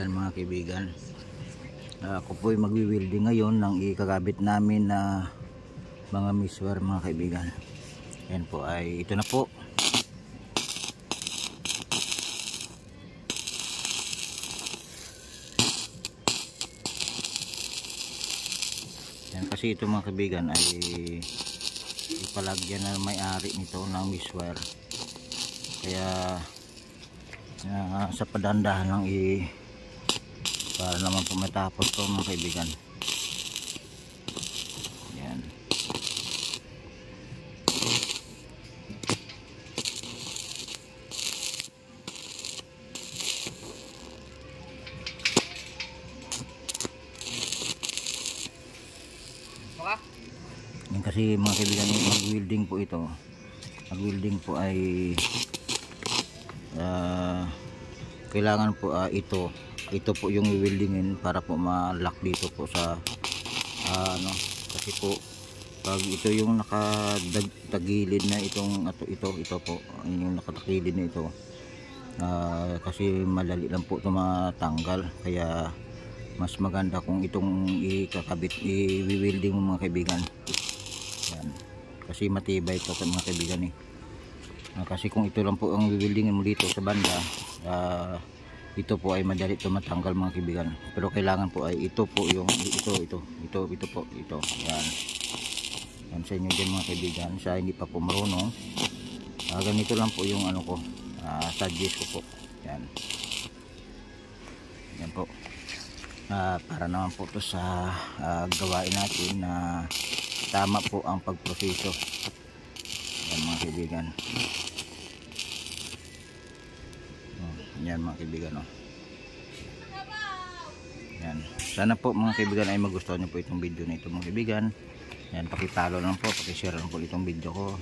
Yan mga kaibigan, ako po ay magwi-welding ngayon ng ikakabit namin na mga misware mga kaibigan. Yan po ay ito na po. Yan kasi ito mga kaibigan ay ipalagyan na may-ari nito ng misware. Kaya sa padandahan lang para naman po matapos to mga kaibigan. Yan. Yan kasi mga kaibigan, mag-welding po ito. Mag-welding po ay kailangan po ito po yung weldingin para po ma-lock dito po sa kasi po pag ito yung nakatagilid na ito po yung nakatagilid na ito, kasi madali lang po ito matanggal. Kaya mas maganda kung itong ikakabit, i-welding mo mga kaibigan. Yan. Kasi matibay ito mga kaibigan kasi kung ito lang po ang weldingin mo dito sa banda, ito po ay madali ito matanggal mga kaibigan. Pero kailangan po ay ito po yung ito po yan. Yan sa inyo dyan mga kaibigan, sa hindi pa po marunong, ganito lang po yung suggest ko po. Yan po, para naman po to sa gawain natin na tama po ang pagproseso. Yan mga kaibigan. Yan mga kaibigan Yan. Sana po mga kaibigan ay magustuhan nyo po itong video na ito mga kaibigan. Yan, pakipalo lang po, pakishare lang po itong video ko.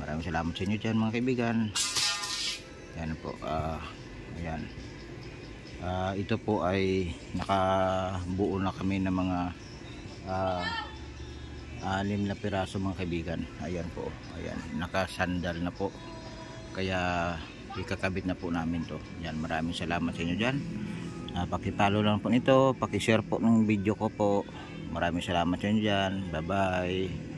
Maraming salamat sa inyo dyan mga kaibigan. Yan po, ayan. Ito po ay nakabuo na kami ng mga 6 na piraso mga kaibigan. Ayan po, ayan, nakasandal na po. Kaya ikakabit na po namin to. Yan, maraming salamat sa inyo dyan. Pakipalo lang po nito, pakishare po ng video ko po. Maraming salamat sa inyo dyan. Bye bye.